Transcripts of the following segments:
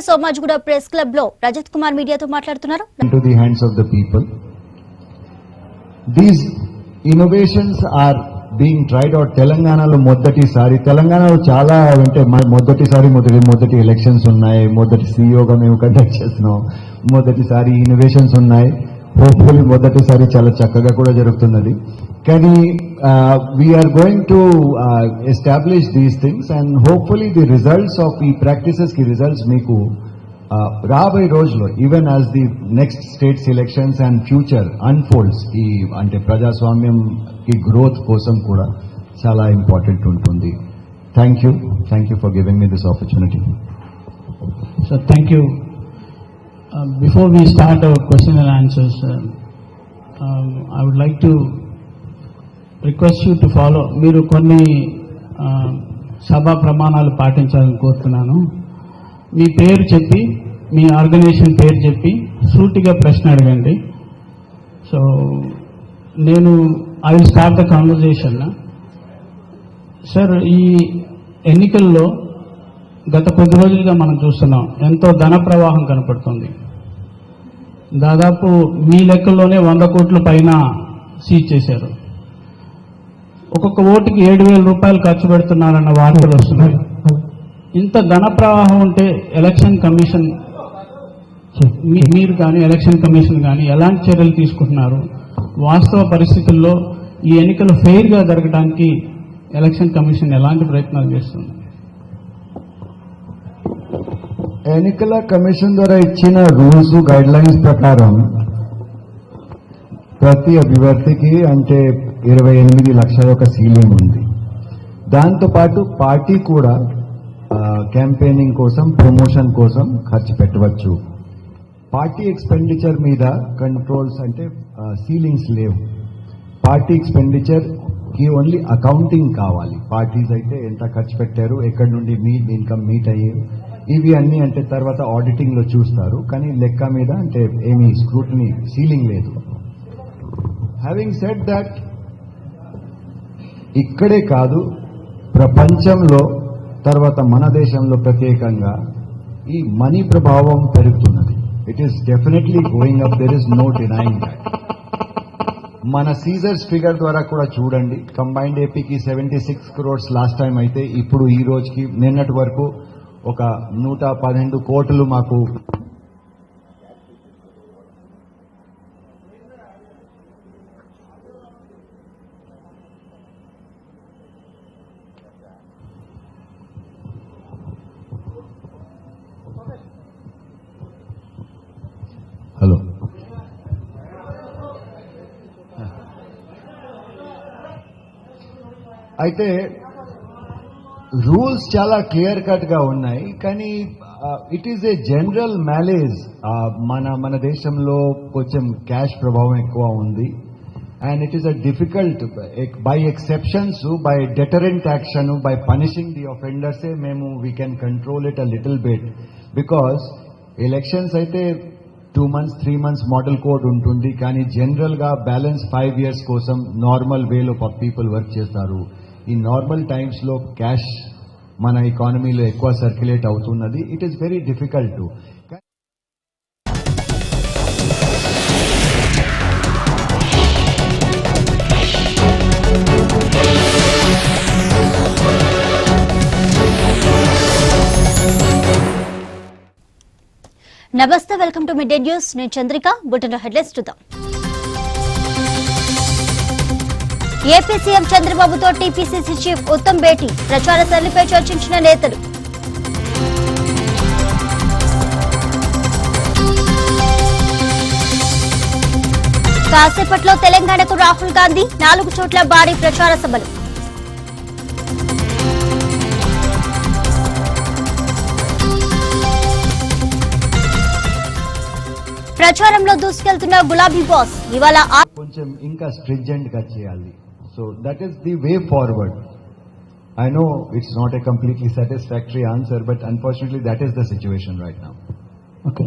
Somajiguda press club లో రజత్ కుమార్ మీడియాతో మాట్లాడుతున్నారు. Into the hands of the people. These innovations are being tried out. తెలంగాణలో మొదటిసారి తెలంగాణలో చాలా అంటే మొదటి ఎలక్షన్స్ ఉన్నాయి, మొదటి సీఈఓగా మేము కండక్ట్ చేస్తున్నాం, మొదటిసారి ఇన్నోవేషన్స్ ఉన్నాయి. హోప్ఫుల్లీ మొదటిసారి చాలా చక్కగా కూడా జరుగుతున్నది. కానీ we're going to establish these things and hopefully the results of ఈ ప్రాక్టీసెస్ కి రిజల్ట్స్ మీకు రాబోయే రోజుల్లో even as the next states elections and future unfolds ఈ అంటే ప్రజాస్వామ్యం కి గ్రోత్ కోసం కూడా చాలా ఇంపార్టెంట్ ఉంటుంది. Thank you for giving me this opportunity. So thank you. Before we start our question and answers, I would like to request you to follow. మీరు కొన్ని సభా ప్రమాణాలు పాటించాలని కోరుతున్నాను. మీ పేరు చెప్పి, మీ ఆర్గనైజేషన్ పేరు చెప్పి సూటిగా ప్రశ్న అడగండి. So I will start the conversation. Sir, ఈ ఎన్నికల్లో గత కొద్ది రోజులుగా మనం చూస్తున్నాం, ఎంతో ధన ప్రవాహం కనపడుతుంది. దాదాపు మీ లెక్కల్లోనే 100 కోట్ల పైన సీజ్ చేశారు. ఒక్కొక్క ఓటుకి 7,000 రూపాయలు ఖర్చు పెడుతున్నారన్న వార్తలు వస్తున్నాయి. ఇంత ధన ప్రవాహం ఉంటే ఎలక్షన్ కమిషన్ మీరు కానీ ఎలక్షన్ కమిషన్ కానీ ఎలాంటి చర్యలు తీసుకుంటున్నారు? వాస్తవ పరిస్థితుల్లో ఈ ఎన్నికలు ఫెయిర్గా జరగడానికి ఎలక్షన్ కమిషన్ ఎలాంటి ప్రయత్నాలు చేస్తుంది? ఎన్నికల కమిషన్ ద్వారా ఇచ్చిన రూల్స్ గైడ్ లైన్స్ ప్రకారం ప్రతి అభ్యర్థికి అంటే 28 లక్షల ఒక సీలింగ్ ఉంది. దాంతోపాటు పార్టీ కూడా క్యాంపెయినింగ్ కోసం, ప్రమోషన్ కోసం ఖర్చు పెట్టవచ్చు. పార్టీ ఎక్స్పెండిచర్ మీద కంట్రోల్స్ అంటే సీలింగ్స్ లేవు. పార్టీ ఎక్స్పెండిచర్ కి ఓన్లీ అకౌంటింగ్ కావాలి. పార్టీస్ అయితే ఎంత ఖర్చు పెట్టారు, ఎక్కడి నుండి మీ ఇన్కమ్ మీట్ అయ్యారు, ఇవి అన్ని అంటే తర్వాత ఆడిటింగ్ లో చూస్తారు. కానీ లెక్క మీద అంటే ఏమీ స్క్రూటినీ సీలింగ్ లేదు. హ్యావింగ్ సెడ్ దట్, ఇక్కడే కాదు ప్రపంచంలో తర్వాత మన దేశంలో ప్రత్యేకంగా ఈ మనీ ప్రభావం పెరుగుతున్నది. It is definitely going up, there is no denying that. మన సీజర్స్ ఫిగర్ ద్వారా కూడా చూడండి, కంబైన్డ్ ఏపీకి 76 crores లాస్ట్ టైం అయితే ఇప్పుడు ఈ రోజుకి నిన్నటి వరకు ఒక 112 కోట్లు మాకు హలో అయితే రూల్స్ చాలా క్లియర్ కట్ గా ఉన్నాయి. కానీ it is a general malaise. మన దేశంలో కొంచెం క్యాష్ ప్రభావం ఎక్కువ ఉంది. And it is a difficult by exceptions, by deterrent action, by punishing the offenders మేము we can control it a little bit. Because elections అయితే 2 months 3 months మోడల్ కోడ్ ఉంటుంది. కానీ జనరల్ గా బ్యాలెన్స్ 5 years కోసం normal వేలో people work చేస్తారు. ఈ normal times లో క్యాష్ మన ఎకానమీలో ఎక్కువ సర్క్యులేట్ అవుతున్నది. It is very difficult to. నమస్తే, welcome to mid day news. నేను చంద్రిక. బులెటిన్ హెడ్లైన్స్ చూద్దాం. ఏపీ సీఎం చంద్రబాబుతో టీపీసీసీ చీఫ్ ఉత్తమ్ భేటీ, ప్రచార సరళిపై చర్చించిన నేతలు. కాసేపట్లో తెలంగాణకు రాహుల్ గాంధీ, 4 చోట్ల భారీ ప్రచార సభలు. ప్రచారంలో దూసుకెళ్తున్న గులాబీ బాస్ ఇవాళ కొంచెం ఇంకా స్ట్రిజెంట్ గా చేయాలి. So that is the way forward. I know it's not a completely satisfactory answer, but unfortunately that is the situation right now. Okay,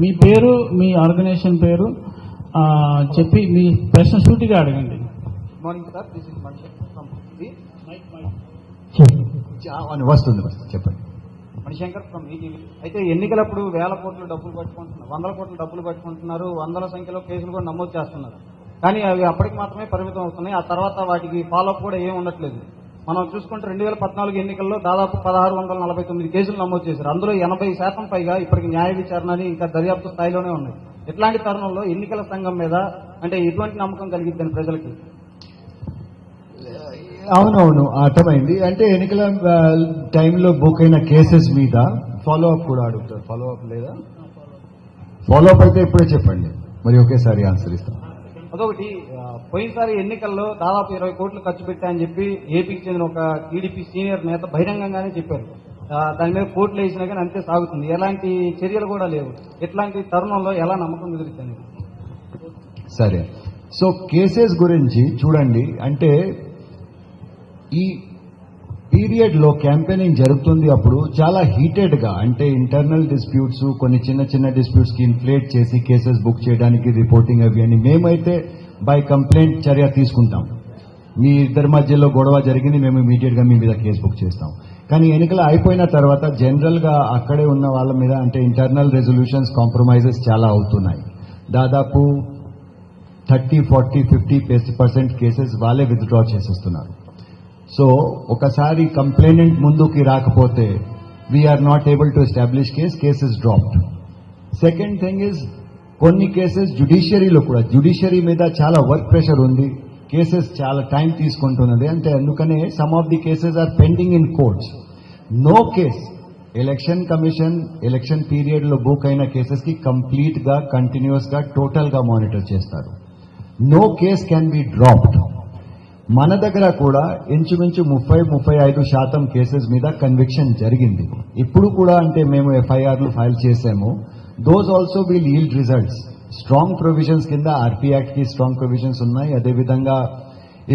మీ పేరు, మీ ఆర్గనైజేషన్ పేరు చెప్పి మీ ప్రశ్న సూటిగా అడగండి. మార్నింగ్ సార్, దిస్ ఇస్ వస్తుంది చెప్పండి. Manishankar from ETV. అయితే ఎన్నికలప్పుడు వేల కోట్లు డబ్బులు పట్టుకుంటున్నారు, వందల కోట్ల డబ్బులు పట్టుకుంటున్నారు, వందల సంఖ్యలో కేసులు కూడా నమోదు చేస్తున్నారు. కానీ అవి అప్పటికి మాత్రమే పరిమితం అవుతున్నాయి. ఆ తర్వాత వాటికి ఫాలోఅప్ కూడా ఏం ఉండట్లేదు. మనం చూసుకుంటే 2014 ఎన్నికల్లో దాదాపు 1649 కేసులు నమోదు చేశారు. అందులో 80% పైగా ఇప్పటికి న్యాయ విచారణని ఇంకా దర్యాప్తు స్థాయిలోనే ఉన్నాయి. ఇట్లాంటి తరుణంలో ఎన్నికల సంఘం మీద అంటే ఎటువంటి నమ్మకం కలిగిద్దని ప్రజలకి? అవునవును, అర్థమైంది. అంటే ఎన్నికల టైంలో బుక్ అయిన కేసెస్ మీద ఫాలో అప్ కూడా అడుగుతారు. ఫాలో అప్ లేదా? ఫాలో అప్ అయితే ఇప్పుడే చెప్పండి, మరి ఒకేసారి ఆన్సర్ ఇస్తాం. అదొకటి, పోయినసారి ఎన్నికల్లో దాదాపు 20 కోట్లు ఖర్చు పెట్టాయని చెప్పి ఏపీకి చెందిన ఒక టీడీపీ సీనియర్ నేత బహిరంగంగానే చెప్పారు. దాని మీద కోర్టులు వేసినా కానీ అంతే సాగుతుంది, ఎలాంటి చర్యలు కూడా లేవు. ఇట్లాంటి తరుణంలో ఎలా నమ్మకం కుదురుతుంది? సరే, సో కేసెస్ గురించి చూడండి. అంటే ఈ పీరియడ్ లో క్యాంపెయినింగ్ జరుగుతుంది, అప్పుడు చాలా హీటెడ్ గా, అంటే ఇంటర్నల్ డిస్ప్యూట్స్, కొన్ని చిన్న చిన్న డిస్ప్యూట్స్ కి ఇన్ఫ్లేట్ చేసి కేసెస్ బుక్ చేయడానికి రిపోర్టింగ్ అవి అని. మేమైతే బై కంప్లైంట్ చర్య తీసుకుంటాం. మీ ఇద్దరి మధ్యలో గొడవ జరిగింది, మేము ఇమీడియట్ గా మీ మీద కేసు బుక్ చేస్తాం. కానీ ఎన్నికలు అయిపోయిన తర్వాత జనరల్ గా అక్కడే ఉన్న వాళ్ళ మీద అంటే ఇంటర్నల్ రెజల్యూషన్స్ కాంప్రమైజెస్ చాలా అవుతున్నాయి. దాదాపు 30, 40, 50% కేసెస్ వాళ్ళే విత్డ్రా చేసేస్తున్నారు. సో ఒకసారి కంప్లైనెంట్ ముందుకి రాకపోతే we're not able to establish case is dropped. Second thing is, కొన్ని కేసెస్ జ్యుడిషియరీలో కూడా, జ్యుడిషియరీ మీద చాలా వర్క్ ప్రెషర్ ఉంది, కేసెస్ చాలా టైం తీసుకుంటున్నది. అంటే అందుకనే some of the cases are pending in courts. No case election commission election period లో బుక్ అయిన కేసెస్ కి కంప్లీట్ గా కంటిన్యూస్ గా టోటల్ గా మానిటర్ చేస్తారు. No case can be dropped. మన దగ్గర కూడా ఇంచుమించు 30-35% కేసెస్ మీద కన్విక్షన్ జరిగింది. ఇప్పుడు కూడా అంటే మేము ఎఫ్ఐఆర్లు ఫైల్ చేసాము. Those also will yield results. Strong provisions కింద ఆర్పీ యాక్ట్ కి స్ట్రాంగ్ ప్రొవిజన్స్ ఉన్నాయి. అదేవిధంగా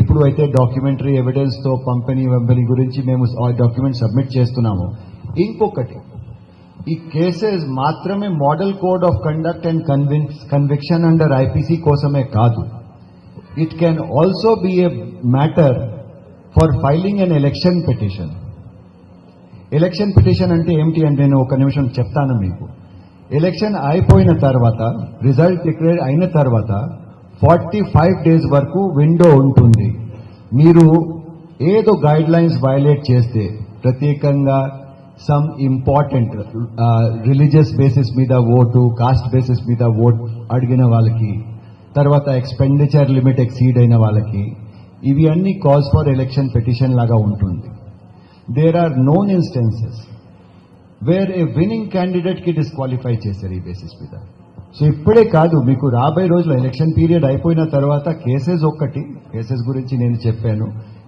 ఇప్పుడు అయితే డాక్యుమెంటరీ ఎవిడెన్స్ తో పంపిణీ గురించి మేము డాక్యుమెంట్ సబ్మిట్ చేస్తున్నాము. ఇంకొకటి, ఈ కేసెస్ మాత్రమే model code of conduct and conviction under IPC కోసమే కాదు. It can also be a matter for filing an election petition. Election petition అంటే ఏమిటి అంటే నేను ఒక నిమిషం చెప్తాను మీకు. ఎలక్షన్ అయిపోయిన తర్వాత, రిజల్ట్ డిక్లేర్ అయిన తర్వాత 45 days వరకు విండో ఉంటుంది. మీరు ఏదో గైడ్ లైన్స్ వైలేట్ చేస్తే, ప్రత్యేకంగా సమ్ ఇంపార్టెంట్ రిలీజియస్ బేసిస్ మీద ఓటు, కాస్ట్ బేసిస్ మీద ఓటు అడిగిన వాళ్ళకి, తర్వాత ఎక్స్పెండిచర్ లిమిట్ ఎక్సీడ్ అయిన వాళ్ళకి, ఇవి అన్ని కాజ్ ఫర్ ఎలక్షన్ పిటిషన్ లాగా ఉంటుంది. There are known instances where a winning candidate కి డిస్క్వాలిఫై చేశారు ఈ బేసిస్ మీద. సో ఇప్పుడే కాదు, మీకు రాబోయే రోజుల్లో ఎలక్షన్ పీరియడ్ అయిపోయిన తర్వాత కేసెస్ గురించి నేను చెప్పాను.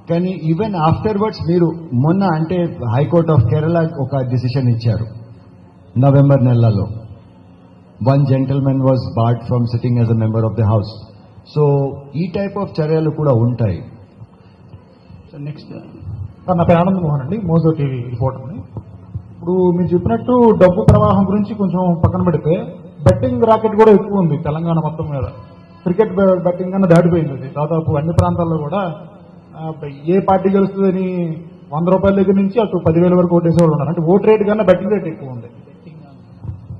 కానీ ఈవెన్ ఆఫ్టర్వర్డ్స్ మీరు మొన్న అంటే హైకోర్ట్ ఆఫ్ కేరళ ఒక డిసిషన్ ఇచ్చారు నవంబర్ నెలలో. One gentleman was barred from sitting as a member of the house. So, ఈ టైప్ ఆఫ్ చర్యలు కూడా ఉంటాయి. నెక్స్ట్ నా పేరు ఆనంద్ మోహన్ అండి, మోజో టీవీ రిపోర్టర్ని. ఇప్పుడు మీరు చెప్పినట్టు డబ్బు ప్రవాహం గురించి కొంచెం పక్కన పెడితే, బెట్టింగ్ రాకెట్ కూడా ఎక్కువ ఉంది తెలంగాణ మొత్తం మీద. క్రికెట్ బెట్టింగ్ కన్నా దాటిపోయింది అది. దాదాపు అన్ని ప్రాంతాల్లో కూడా ఏ పార్టీ గెలుస్తుందని 100 రూపాయల దగ్గర నుంచి అటు 10,000 వరకు ఓటేసేవాళ్ళు ఉన్నారు. అంటే ఓట్ రేట్ కన్నా బెట్టింగ్ రేట్ ఎక్కువ ఉంది.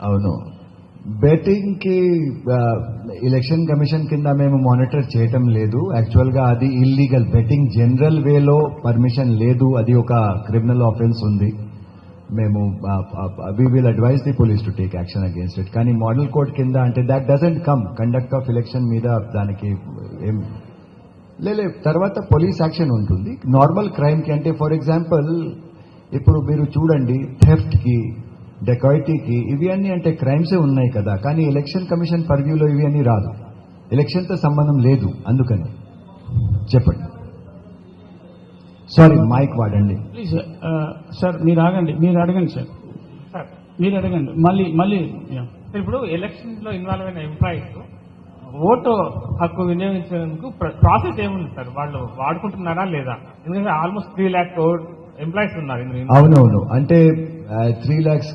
అవును, బెట్టింగ్ కి ఎలక్షన్ కమిషన్ కింద మేము మానిటర్ చేయటం లేదు. యాక్చువల్ గా అది ఇల్లీగల్. బెట్టింగ్ జనరల్ వేలో పర్మిషన్ లేదు, అది ఒక క్రిమినల్ ఆఫెన్స్ ఉంది. మేము we will advise the police to take action against it. కానీ మోడల్ కోడ్ కింద అంటే that doesn't come conduct of election మీద, దానికి ఏం తర్వాత పోలీస్ యాక్షన్ ఉంటుంది. నార్మల్ క్రైమ్ కి అంటే ఫర్ ఎగ్జాంపుల్ ఇప్పుడు మీరు చూడండి, థెఫ్ట్ కి, డెకాయిటీకి, ఇవి అన్ని అంటే క్రైమ్సే ఉన్నాయి కదా. కానీ ఎలక్షన్ కమిషన్ పర్వ్యూలో ఇవి అన్ని రాదు, ఎలక్షన్తో సంబంధం లేదు. అందుకని చెప్పండి. సారీ, మైక్ వాడండి ప్లీజ్. సార్ మీరు అడగండి సార్. మీరు అడగండి మళ్ళీ. ఇప్పుడు ఎలక్షన్ లో ఇన్వాల్వ్ అయిన ఎంప్లాయీస్ ఓటు హక్కు వినియోగించేందుకు ప్రాసెస్ ఏముంది సార్? వాళ్ళు వాడుకుంటున్నారా లేదా? ఎందుకంటే ఆల్మోస్ట్ 3 lakhs ఎంప్లాయీస్ ఉన్నారు. అవునవును, అంటే 3 lakhs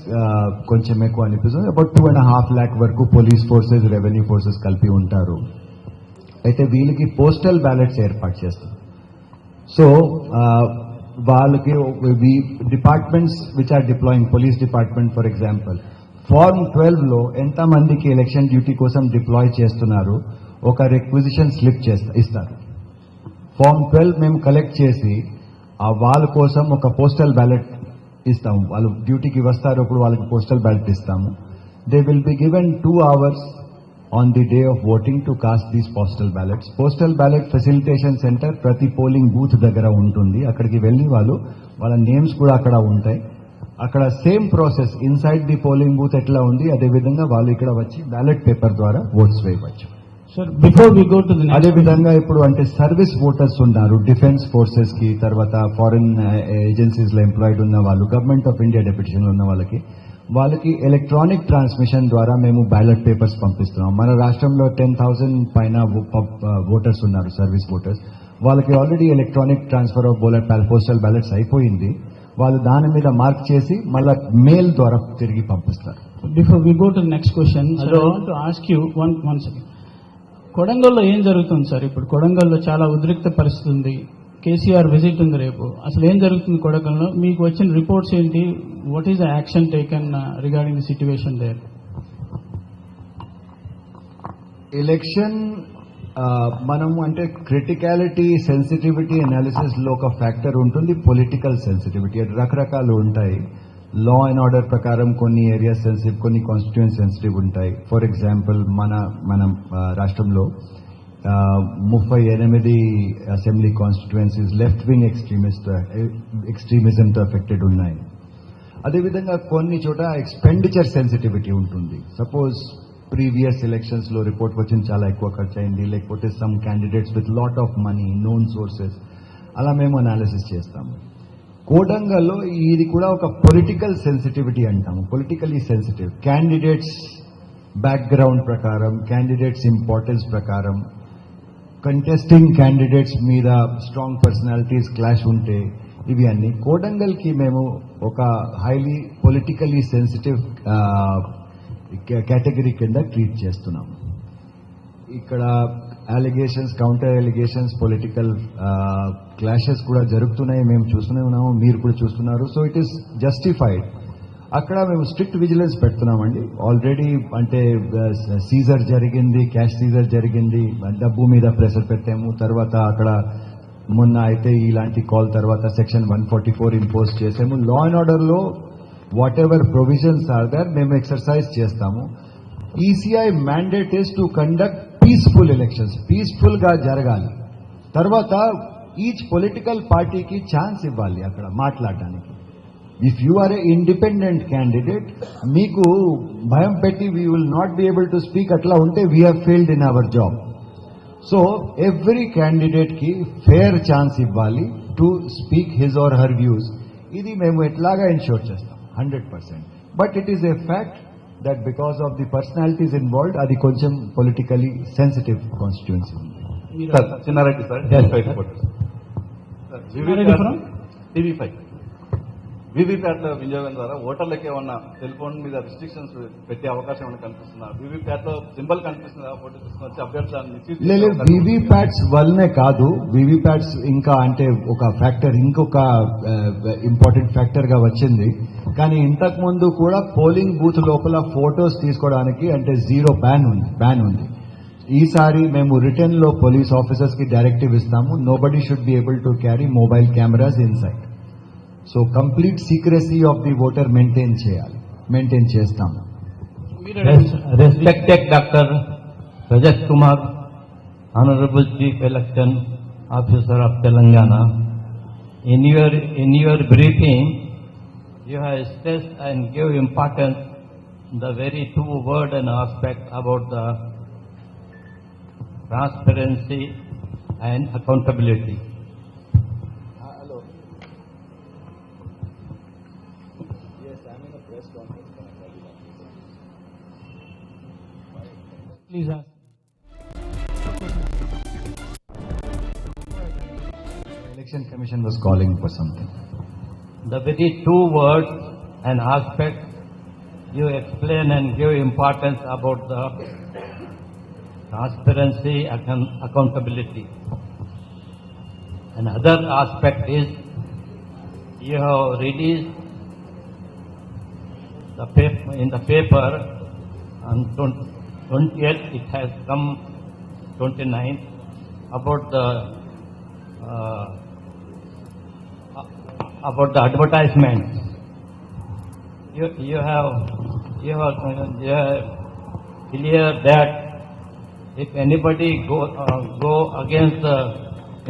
కొంచెం ఎక్కువ అనిపిస్తుంది. అబౌట్ 2.5 lakh వరకు పోలీస్ ఫోర్సెస్, రెవెన్యూ ఫోర్సెస్ కలిపి ఉంటారు. అయితే వీళ్ళకి పోస్టల్ బ్యాలెట్స్ ఏర్పాటు చేస్తారు. సో వాళ్ళకి departments which are deploying, police department for example, form 12 లో ఎంత మందికి ఎలక్షన్ డ్యూటీ కోసం డిప్లాయ్ చేస్తున్నారు ఒక రిక్విజిషన్ స్లిప్ ఇస్తారు. ఫార్మ్ 12 మేము కలెక్ట్ చేసి వాళ్ళ కోసం ఒక పోస్టల్ బ్యాలెట్ ఇస్తాము. వాళ్ళు డ్యూటీకి వస్తారు, అప్పుడు వాళ్ళకి పోస్టల్ బ్యాలెట్ ఇస్తాము. They will be given 2 hours on the day of voting to cast these postal ballots. Postal ballot facilitation center ప్రతి పోలింగ్ బూత్ దగ్గర ఉంటుంది. అక్కడికి వెళ్ళి వాళ్ళ నేమ్స్ కూడా అక్కడ ఉంటాయి. అక్కడ same process inside the polling booth ఎట్లా ఉంది అదే విధంగా వాళ్ళు ఇక్కడ వచ్చి బ్యాలెట్ పేపర్ ద్వారా ఓట్స్ వేయవచ్చు. Sir before we go to the అదే విధంగా ఇప్పుడు అంటే సర్వీస్ ఓటర్స్ ఉన్నారు, డిఫెన్స్ ఫోర్సెస్ కి, తర్వాత ఫారిన్ ఏజెన్సీస్ లో ఎంప్లాయిడ్ ఉన్న వాళ్ళు, గవర్నమెంట్ ఆఫ్ ఇండియా డెప్యుటేషన్ ఉన్న వాళ్ళకి ఎలక్ట్రానిక్ ట్రాన్స్మిషన్ ద్వారా మేము బ్యాలెట్ పేపర్స్ పంపిస్తున్నాం. మన రాష్ట్రంలో 10,000 పైన ఓటర్స్ ఉన్నారు, సర్వీస్ ఓటర్స్. వాళ్ళకి already electronic transfer of postal ballots అయిపోయింది. వాళ్ళు దాని మీద మార్క్ చేసి మళ్ళీ మెయిల్ ద్వారా తిరిగి పంపిస్తారు. Before we go to next question, I want to ask you one second. కొడంగల్లో ఏం జరుగుతుంది సార్? ఇప్పుడు కొడంగల్లో చాలా ఉద్రిక్త పరిస్థితి ఉంది. కేసీఆర్ విజిట్ ఉంది రేపు. అసలు ఏం జరుగుతుంది కొడంగల్లో? మీకు వచ్చిన రిపోర్ట్స్ ఏంటి? What is the action taken regarding the situation there? Election మనం అంటే క్రిటికాలిటీ, సెన్సిటివిటీ అనాలిసిస్ లో ఒక ఫ్యాక్టర్ ఉంటుంది, పొలిటికల్ సెన్సిటివిటీ. రకరకాలు ఉంటాయి. లా అండ్ ఆర్డర్ ప్రకారం కొన్ని ఏరియాస్ సెన్సిటివ్, కొన్ని కాన్స్టిట్యూయెన్సీ సెన్సిటివ్ ఉంటాయి. ఫర్ ఎగ్జాంపుల్ మన రాష్ట్రంలో 38 అసెంబ్లీ కాన్స్టిట్యుయెన్సీస్ లెఫ్ట్ వింగ్ ఎక్స్ట్రీమిజంతో ఎఫెక్టెడ్ ఉన్నాయి. అదేవిధంగా కొన్ని చోట ఎక్స్పెండిచర్ సెన్సిటివిటీ ఉంటుంది. సపోజ్ ప్రీవియస్ ఎలక్షన్స్ లో రిపోర్ట్ వచ్చింది చాలా ఎక్కువ ఖర్చు అయింది, లేకపోతే some candidates with lot of money, known sources, అలా మేము అనాలిసిస్ చేస్తాము. కోడంగల్లో ఇది కూడా ఒక పొలిటికల్ సెన్సిటివిటీ అంటాము, పొలిటికలీ సెన్సిటివ్. క్యాండిడేట్స్ బ్యాక్గ్రౌండ్ ప్రకారం, క్యాండిడేట్స్ ఇంపార్టెన్స్ ప్రకారం, కంటెస్టింగ్ క్యాండిడేట్స్ మీద స్ట్రాంగ్ పర్సనాలిటీస్ క్లాష్ ఉంటే ఇవి అన్ని కోడంగల్కి మేము ఒక హైలీ పొలిటికలీ సెన్సిటివ్ కేటగిరీ కింద ట్రీట్ చేస్తున్నాము. ఇక్కడ allegations, counter allegations, political clashes కూడా జరుగుతున్నాయి. మేము చూస్తూనే ఉన్నాము, మీరు కూడా చూస్తున్నారు. So it is justified. అక్కడ మేము స్ట్రిక్ట్ విజిలెన్స్ పెడుతున్నామండి. ఆల్రెడీ అంటే సీజర్ జరిగింది, క్యాష్ సీజర్ జరిగింది, డబ్బు మీద ప్రెషర్ పెట్టాము. తర్వాత అక్కడ మొన్న అయితే ఇలాంటి కాల్ తర్వాత సెక్షన్ 144 ఇంపోజ్ చేసాము. లా అండ్ ఆర్డర్ లో whatever provisions are there మేము ఎక్సర్సైజ్ చేస్తాము. ECI mandate is to conduct peaceful elections, peaceful గా జరగాలి. తర్వాత ఈచ్ పొలిటికల్ పార్టీకి ఛాన్స్ ఇవ్వాలి అక్కడ మాట్లాడడానికి. If you are a independent candidate, మీకు భయం పెట్టి we will not be able to speak అట్లా ఉంటే we have failed in our job. So every candidate కి ఫేర్ ఛాన్స్ ఇవ్వాలి to speak his or her views. ఇది మేము ఎట్లాగా ఇన్షూర్ చేస్తాం 100%. But it is a fact that because of the personalities involved అది కొంచెం పొలిటికలీ సెన్సిటివ్ కాన్స్టిట్యుయెన్సీ ఉంది. Chinna Reddy sir, TV5 వీవీప్యాట్ల వినియోగం ద్వారా ఓటర్లకు ఏమన్నా సెల్ ఫోన్ మీద రిస్ట్రిక్షన్స్ పెట్టే అవకాశం ఏమైనా కనిపిస్తుందా? వీవీప్యాట్ లో సింబల్ కనిపిస్తుందా? ఫోటో తీసుకుని వచ్చి అభ్యర్థులు లేదు, వీవీప్యాట్స్ వల్లనే కాదు. వీవీప్యాట్స్ ఇంకా అంటే ఒక ఫ్యాక్టర్, ఇంకొక ఇంపార్టెంట్ ఫ్యాక్టర్ గా వచ్చింది. కానీ ఇంతకు ముందు కూడా పోలింగ్ బూత్ లోపల ఫోటోస్ తీసుకోవడానికి అంటే బ్యాన్ ఉంది. ఈసారి మేము రిటర్న్ లో పోలీస్ ఆఫీసర్స్ కి డైరెక్టివ్ ఇస్తాము, nobody should be able to carry mobile cameras inside. So complete secrecy of the voter maintain చేస్తాము. Respected Dr. Rajat Kumar, Honorable Chief Election Officer of Telangana, in your briefing, you have stressed and give importance the very two word and aspect about the transparency and accountability. Hello. Yes, I am in a press conference. Please ask. Election Commission was calling for something. The very two words and aspect you explain and give importance about the transparency and accountability. Another aspect is you have released the paper, in the paper on 20th, it has come 29th, about the advertisement. You have clear that if anybody go against the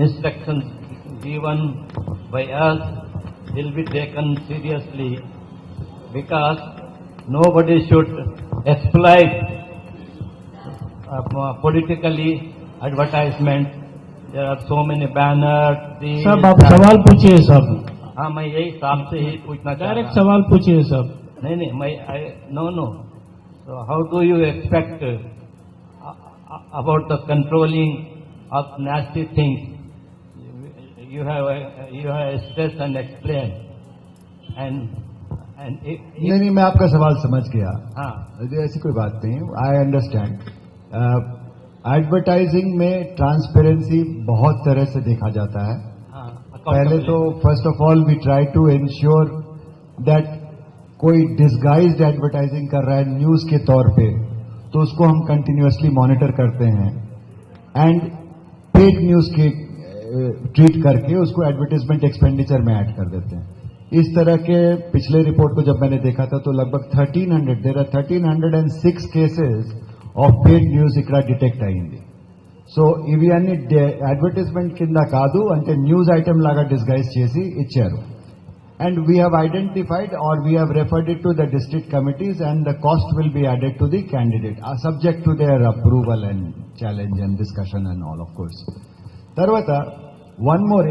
instructions given by us, will be taken seriously, because nobody should exploit politically advertisement. There are so many banners. साहब आप सवाल पूछिए साहब, हाँ, मैं यही साहब से ही पूछना चाह डायरेक्ट रहा हूँ। सवाल पूछिए साहब। नहीं, मैं no. So how do you expect about the controlling of nasty things? You have stressed and explained, and नहीं, मैं आपका सवाल समझ गया। हाँ, ऐसी कोई बात नहीं, आई अंडरस्टैंड। एडवर्टाइजिंग में ट्रांसपेरेंसी बहुत तरह से देखा जाता है। हाँ, पहले तो first of all we try to ensure that कोई डिसगाइज्ड एडवर्टाइजिंग कर रहा है न्यूज के तौर पे, तो उसको हम कंटिन्यूअसली मॉनिटर करते हैं एंड पेड न्यूज के ट्रीट करके उसको एडवर्टाइजमेंट एक्सपेंडिचर में ऐड कर देते हैं। इस तरह के पिछले रिपोर्ट को जब मैंने देखा था तो लगभग 1306 केसेस ఆఫ్ పేడ్ న్యూస్ ఇక్కడ డిటెక్ట్ అయింది. సో ఇవి అన్ని అడ్వర్టైజ్మెంట్ కింద కాదు, అంటే న్యూస్ ఐటమ్ లాగా డిస్గైజ్ చేసి ఇచ్చారు. And we have identified or we have referred it to the district committees and the cost will be added to the candidate subject to their approval and challenge and discussion and all of course. తర్వాత one more